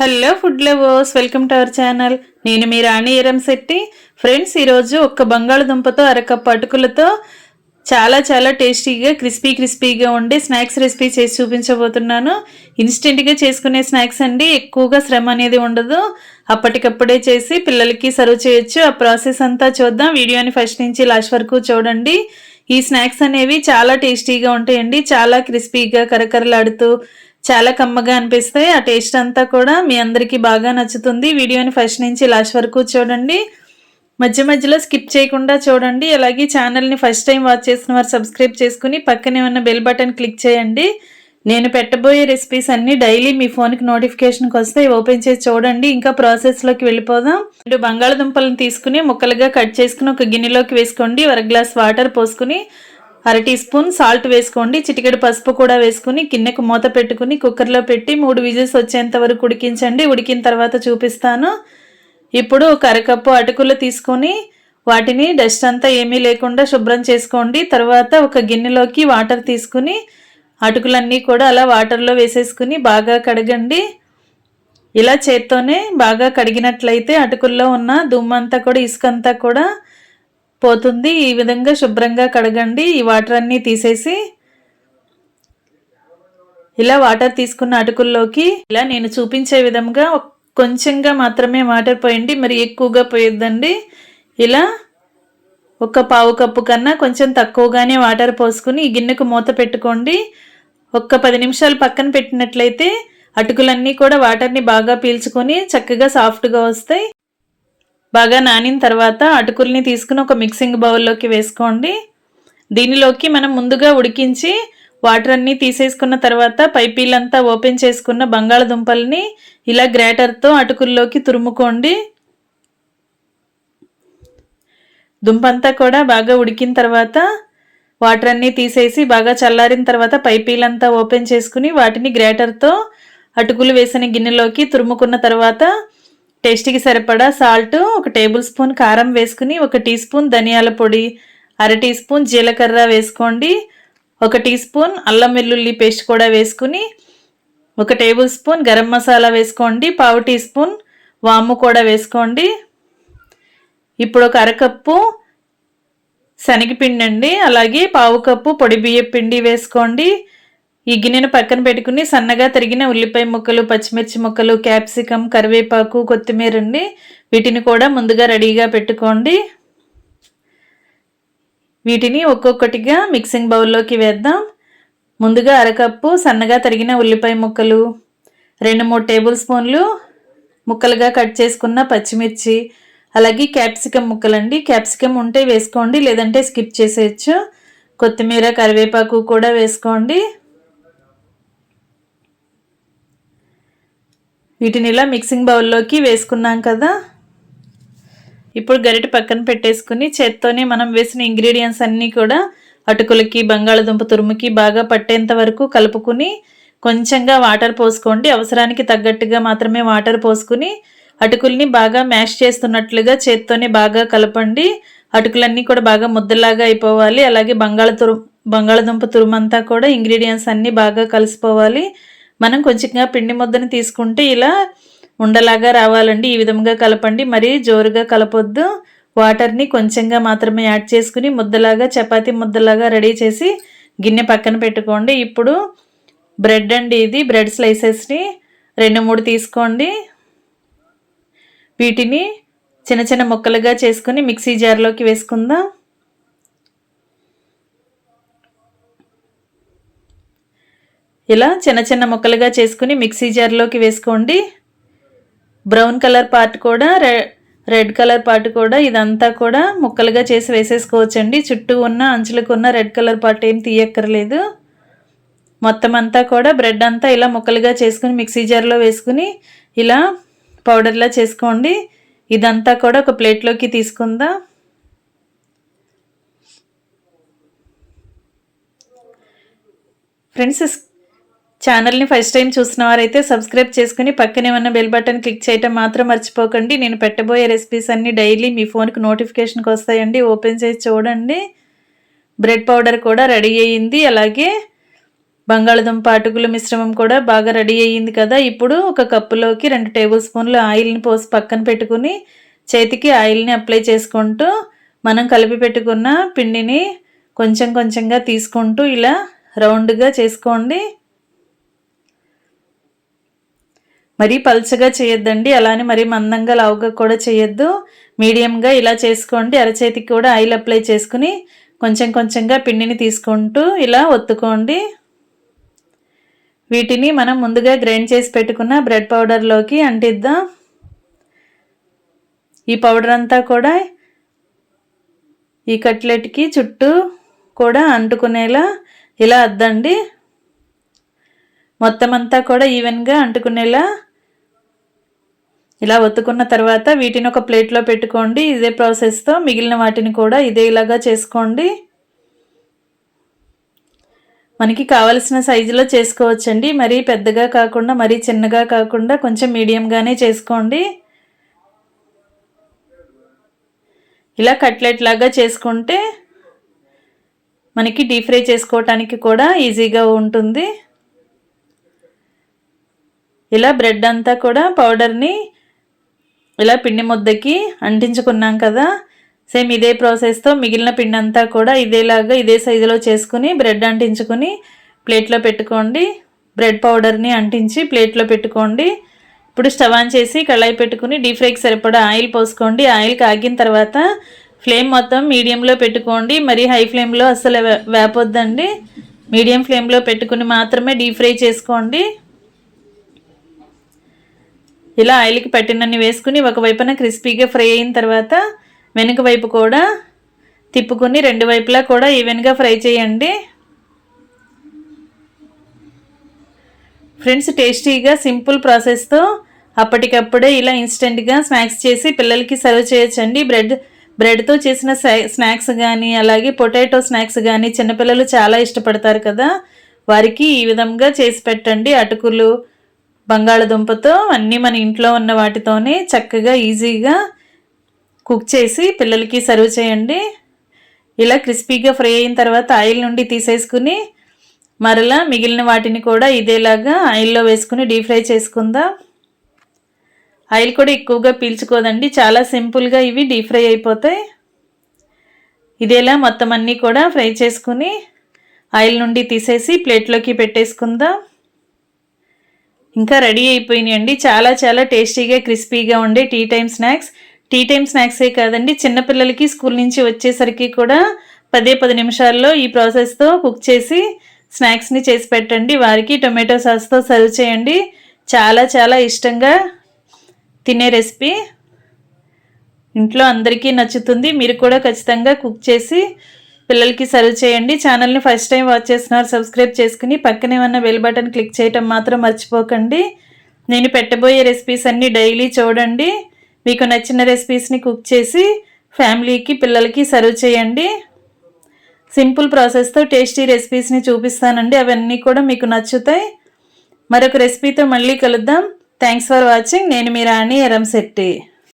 Hello food lovers, welcome to our channel. నేను మీ రాణి Eramsetti. Friends, ఈరోజు ఒక్క బంగాళదుంపతో అరకప్పు అటుకులతో చాలా టేస్టీగా క్రిస్పీగా ఉండే స్నాక్స్ రెసిపీ చేసి చూపించబోతున్నాను. ఇన్స్టెంట్గా చేసుకునే స్నాక్స్ అండి. ఎక్కువగా శ్రమ అనేది ఉండదు. అప్పటికప్పుడే చేసి పిల్లలకి సర్వ్ చేయొచ్చు. ఆ ప్రాసెస్ అంతా చూద్దాం. వీడియోని ఫస్ట్ నుంచి లాస్ట్ వరకు చూడండి. ఈ స్నాక్స్ అనేవి చాలా టేస్టీగా ఉంటాయండి. చాలా క్రిస్పీగా కరకరలాడుతూ చాలా కమ్మగా అనిపిస్తాయి. ఆ టేస్ట్ అంతా కూడా మీ అందరికీ బాగా నచ్చుతుంది. వీడియోని ఫస్ట్ నుంచి లాస్ట్ వరకు చూడండి. మధ్యలో స్కిప్ చేయకుండా చూడండి. అలాగే ఛానల్ని ఫస్ట్ టైం వాచ్ చేసిన వారు సబ్స్క్రైబ్ చేసుకుని పక్కనే ఉన్న బెల్ బటన్ క్లిక్ చేయండి. నేను పెట్టబోయే రెసిపీస్ అన్ని డైలీ మీ ఫోన్కి నోటిఫికేషన్కి వస్తాయి. ఓపెన్ చేసి చూడండి. ఇంకా ప్రాసెస్లోకి వెళ్ళిపోదాం. 2 బంగాళదుంపలను తీసుకుని ముక్కలుగా కట్ చేసుకుని ఒక గిన్నెలోకి వేసుకోండి. 1 గ్లాస్ వాటర్ పోసుకుని 1/2 టీ స్పూన్ సాల్ట్ వేసుకోండి. చిటికెడు పసుపు కూడా వేసుకుని గిన్నెకు మూత పెట్టుకుని కుక్కర్లో పెట్టి 3 విజిల్స్ వచ్చేంత వరకు ఉడికించండి. ఉడికిన తర్వాత చూపిస్తాను. ఇప్పుడు ఒక అరకప్పు అటుకులు తీసుకొని వాటిని డస్ట్ అంతా ఏమీ లేకుండా శుభ్రం చేసుకోండి. తర్వాత ఒక గిన్నెలోకి వాటర్ తీసుకుని అటుకులన్నీ కూడా అలా వాటర్లో వేసేసుకుని బాగా కడగండి. ఇలా చేత్తోనే బాగా కడిగినట్లయితే అటుకుల్లో ఉన్న దుమ్మంతా కూడా ఇసుకంతా కూడా పోతుంది. ఈ విధంగా శుభ్రంగా కడగండి. ఈ వాటర్ అన్నీ తీసేసి ఇలా వాటర్ తీసుకున్న అటుకుల్లోకి ఇలా నేను చూపించే విధంగా కొంచెంగా మాత్రమే వాటర్ పోయండి, మరి ఎక్కువగా పోయొద్దండి. ఇలా ఒక పావు కప్పు కన్నా కొంచెం తక్కువగానే వాటర్ పోసుకుని ఈ గిన్నెకు మూత పెట్టుకోండి. 10 నిమిషాలు పక్కన పెట్టినట్లయితే అటుకులన్నీ కూడా వాటర్ని బాగా పీల్చుకొని చక్కగా సాఫ్ట్గా వస్తాయి. బాగా నానిన తర్వాత అటుకుల్ని తీసుకుని ఒక మిక్సింగ్ బౌల్లోకి వేసుకోండి. దీనిలోకి మనం ముందుగా ఉడికించి వాటర్ అన్నీ తీసేసుకున్న తర్వాత పైపీలంతా ఓపెన్ చేసుకున్న బంగాళదుంపల్ని ఇలా గ్రేటర్తో అటుకుల్లోకి తురుముకోండి. దుంపంతా కూడా బాగా ఉడికిన తర్వాత వాటర్ అన్నీ తీసేసి బాగా చల్లారిన తర్వాత పైపీలంతా ఓపెన్ చేసుకుని వాటిని గ్రేటర్తో అటుకులు వేసిన గిన్నెలోకి తురుముకున్న తర్వాత టేస్ట్కి సరిపడా సాల్ట్, 1 టేబుల్ స్పూన్ కారం వేసుకుని 1 టీ స్పూన్ ధనియాల పొడి, 1/2 టీ స్పూన్ జీలకర్ర వేసుకోండి. 1 టీ స్పూన్ అల్లం వెల్లుల్లి పేస్ట్ కూడా వేసుకుని 1 టేబుల్ స్పూన్ గరం మసాలా వేసుకోండి. పావు టీ స్పూన్ వాము కూడా వేసుకోండి. ఇప్పుడు ఒక అరకప్పు శనగపిండి అండి, అలాగే పావు కప్పు పొడి బియ్యం పిండి వేసుకోండి. ఈ గిన్నెను పక్కన పెట్టుకుని సన్నగా తరిగిన ఉల్లిపాయ ముక్కలు, పచ్చిమిర్చి ముక్కలు, క్యాప్సికం, కరివేపాకు, కొత్తిమీర అండి, వీటిని కూడా ముందుగా రెడీగా పెట్టుకోండి. వీటిని ఒక్కొక్కటిగా మిక్సింగ్ బౌల్లోకి వేద్దాం. ముందుగా అరకప్పు సన్నగా తరిగిన ఉల్లిపాయ ముక్కలు, 2-3 టేబుల్ స్పూన్లు ముక్కలుగా కట్ చేసుకున్న పచ్చిమిర్చి, అలాగే క్యాప్సికం ముక్కలండి. క్యాప్సికం ఉంటే వేసుకోండి, లేదంటే స్కిప్ చేసేయచ్చు. కొత్తిమీర, కరివేపాకు కూడా వేసుకోండి. వీటిని ఇలా మిక్సింగ్ బౌల్లోకి వేసుకున్నాం కదా. ఇప్పుడు గరిటె పక్కన పెట్టేసుకుని చేత్తోనే మనం వేసిన ఇంగ్రీడియంట్స్ అన్నీ కూడా అటుకులకి బంగాళదుంప తురుముకి బాగా పట్టేంత వరకు కలుపుకుని కొంచెంగా వాటర్ పోసుకోండి. అవసరానికి తగ్గట్టుగా మాత్రమే వాటర్ పోసుకుని అటుకుల్ని బాగా మ్యాష్ చేస్తున్నట్లుగా చేత్తోనే బాగా కలపండి. అటుకులన్నీ కూడా బాగా ముద్దలాగా అయిపోవాలి. అలాగే బంగాళదుంప తురుమంతా కూడా ఇంగ్రీడియంట్స్ అన్నీ బాగా కలిసిపోవాలి. మనం కొంచెంగా పిండి ముద్దను తీసుకుంటే ఇలా ఉండలాగా రావాలండి. ఈ విధంగా కలపండి, మరీ జోరుగా కలపొద్దు. వాటర్ని కొంచెంగా మాత్రమే యాడ్ చేసుకుని ముద్దలాగా, చపాతీ ముద్దలాగా రెడీ చేసి గిన్నె పక్కన పెట్టుకోండి. ఇప్పుడు బ్రెడ్ అండి, ఇది బ్రెడ్ స్లైసెస్ని 2-3 తీసుకోండి. వీటిని చిన్న ముక్కలుగా చేసుకుని మిక్సీ జార్లోకి వేసుకుందాం. ఇలా చిన్న ముక్కలుగా చేసుకుని మిక్సీ జార్లోకి వేసుకోండి. బ్రౌన్ కలర్ పార్ట్ కూడా, రెడ్ కలర్ పార్ట్ కూడా, ఇదంతా కూడా ముక్కలుగా చేసి వేసేసుకోవచ్చండి. చుట్టూ ఉన్న అంచులకు ఉన్న రెడ్ కలర్ పార్ట్ ఏం తీయక్కర్లేదు. మొత్తం అంతా కూడా బ్రెడ్ అంతా ఇలా ముక్కలుగా చేసుకుని మిక్సీ జార్లో వేసుకుని ఇలా పౌడర్లా చేసుకోండి. ఇదంతా కూడా ఒక ప్లేట్లోకి తీసుకుందాం. ఫ్రెండ్స్, ఛానల్ని ఫస్ట్ టైం చూసిన వారైతే సబ్స్క్రైబ్ చేసుకుని పక్కనే ఉన్న బెల్ బటన్ క్లిక్ చేయటం మాత్రం మర్చిపోకండి. నేను పెట్టబోయే రెసిపీస్ అన్నీ డైలీ మీ ఫోన్కి నోటిఫికేషన్కి వస్తాయండి. ఓపెన్ చేసి చూడండి. బ్రెడ్ పౌడర్ కూడా రెడీ అయ్యింది. అలాగే బంగాళదుంప అటుకుల మిశ్రమం కూడా బాగా రెడీ అయ్యింది కదా. ఇప్పుడు ఒక కప్పులోకి 2 టేబుల్ స్పూన్లు ఆయిల్ని పోసి పక్కన పెట్టుకుని చేతికి ఆయిల్ని అప్లై చేసుకుంటూ మనం కలిపి పెట్టుకున్న పిండిని కొంచెం కొంచెంగా తీసుకుంటూ ఇలా రౌండ్గా చేసుకోండి. మరీ పల్చగా చేయొద్దండి, అలానే మరీ మందంగా లావుగా కూడా చేయొద్దు. మీడియంగా ఇలా చేసుకోండి. అరచేతికి కూడా ఆయిల్ అప్లై చేసుకుని కొంచెం కొంచెంగా పిండిని తీసుకుంటూ ఇలా ఒత్తుకోండి. వీటిని మనం ముందుగా గ్రైండ్ చేసి పెట్టుకున్న బ్రెడ్ పౌడర్లోకి అంటిద్దాం. ఈ పౌడర్ అంతా కూడా ఈ కట్లెట్కి చుట్టూ కూడా అంటుకునేలా ఇలా అద్దండి. మొత్తం అంతా కూడా ఈవెన్గా అంటుకునేలా ఇలా ఒత్తుకున్న తర్వాత వీటిని ఒక ప్లేట్లో పెట్టుకోండి. ఇదే ప్రాసెస్తో మిగిలిన వాటిని కూడా ఇలాగా చేసుకోండి. మనకి కావలసిన సైజులో చేసుకోవచ్చండి. మరీ పెద్దగా కాకుండా మరీ చిన్నగా కాకుండా కొంచెం మీడియంగానే చేసుకోండి. ఇలా కట్లెట్ లాగా చేసుకుంటే మనకి డీప్ ఫ్రై చేసుకోవటానికి కూడా ఈజీగా ఉంటుంది. ఇలా బ్రెడ్ అంతా కూడా పౌడర్ని ఇలా పిండి ముద్దకి అంటించుకున్నాం కదా. సేమ్ ఇదే ప్రాసెస్తో మిగిలిన పిండి అంతా కూడా ఇదే సైజులో చేసుకుని బ్రెడ్ అంటించుకుని ప్లేట్లో పెట్టుకోండి. బ్రెడ్ పౌడర్ని అంటించి ప్లేట్లో పెట్టుకోండి. ఇప్పుడు స్టవ్ ఆన్ చేసి కళాయి పెట్టుకుని డీప్ ఫ్రైకి సరిపడా ఆయిల్ పోసుకోండి. ఆయిల్ కాగిన తర్వాత ఫ్లేమ్ మొత్తం మీడియంలో పెట్టుకోండి. మరి హై ఫ్లేమ్లో అస్సలు వేపొద్దండి. మీడియం ఫ్లేమ్లో పెట్టుకుని మాత్రమే డీప్ ఫ్రై చేసుకోండి. ఇలా ఆయిల్కి పట్టినన్ని వేసుకుని ఒకవైపున క్రిస్పీగా ఫ్రై అయిన తర్వాత వెనుక వైపు కూడా తిప్పుకొని 2 వైపులా కూడా ఈవెన్గా ఫ్రై చేయండి. ఫ్రెండ్స్, టేస్టీగా సింపుల్ ప్రాసెస్తో అప్పటికప్పుడే ఇలా ఇన్స్టెంట్గా స్నాక్స్ చేసి పిల్లలకి సర్వ్ చేయొచ్చండి. బ్రెడ్తో చేసిన స్నాక్స్ కానీ అలాగే పొటాటో స్నాక్స్ కానీ చిన్నపిల్లలు చాలా ఇష్టపడతారు కదా. వారికి ఈ విధంగా చేసి పెట్టండి. అటుకులు, బంగాళదుంపతో అన్నీ మన ఇంట్లో ఉన్న వాటితోనే చక్కగా ఈజీగా కుక్ చేసి పిల్లలకి సర్వ్ చేయండి. ఇలా క్రిస్పీగా ఫ్రై అయిన తర్వాత ఆయిల్ నుండి తీసేసుకుని మరలా మిగిలిన వాటిని కూడా ఇదేలాగా ఆయిల్లో వేసుకుని డీప్ ఫ్రై చేసుకుందాం. ఆయిల్ కూడా ఎక్కువగా పీల్చుకోదండి, చాలా సింపుల్గా ఇవి డీప్ ఫ్రై అయిపోతాయి. ఇదేలా మొత్తం అన్నీ కూడా ఫ్రై చేసుకుని ఆయిల్ నుండి తీసేసి ప్లేట్లోకి పెట్టేసుకుందాం. ఇంకా రెడీ అయిపోయినాయండి. చాలా చాలా టేస్టీగా క్రిస్పీగా ఉండే టీ టైం స్నాక్సే కాదండి, చిన్నపిల్లలకి స్కూల్ నుంచి వచ్చేసరికి కూడా 10 నిమిషాల్లో ఈ ప్రాసెస్తో కుక్ చేసి స్నాక్స్ని చేసి పెట్టండి. వారికి టొమాటో సాస్తో సర్వ్ చేయండి. చాలా చాలా ఇష్టంగా తినే రెసిపీ, ఇంట్లో అందరికీ నచ్చుతుంది. మీరు కూడా ఖచ్చితంగా కుక్ చేసి పిల్లలకి సర్వ్ చేయండి. ఛానల్ని ఫస్ట్ టైం వాచ్ చేస్తున్నారు, సబ్స్క్రైబ్ చేసుకుని పక్కనే ఉన్న బెల్ బటన్ క్లిక్ చేయటం మాత్రం మర్చిపోకండి. నేను పెట్టబోయే రెసిపీస్ అన్నీ డైలీ చూడండి. మీకు నచ్చిన రెసిపీస్ని కుక్ చేసి ఫ్యామిలీకి పిల్లలకి సర్వ్ చేయండి. సింపుల్ ప్రాసెస్తో టేస్టీ రెసిపీస్ని చూపిస్తానండి, అవన్నీ కూడా మీకు నచ్చుతాయి. మరొక రెసిపీతో మళ్ళీ కలుద్దాం. Thanks for watching. నేను మీ రాణి ఎరంశెట్టి.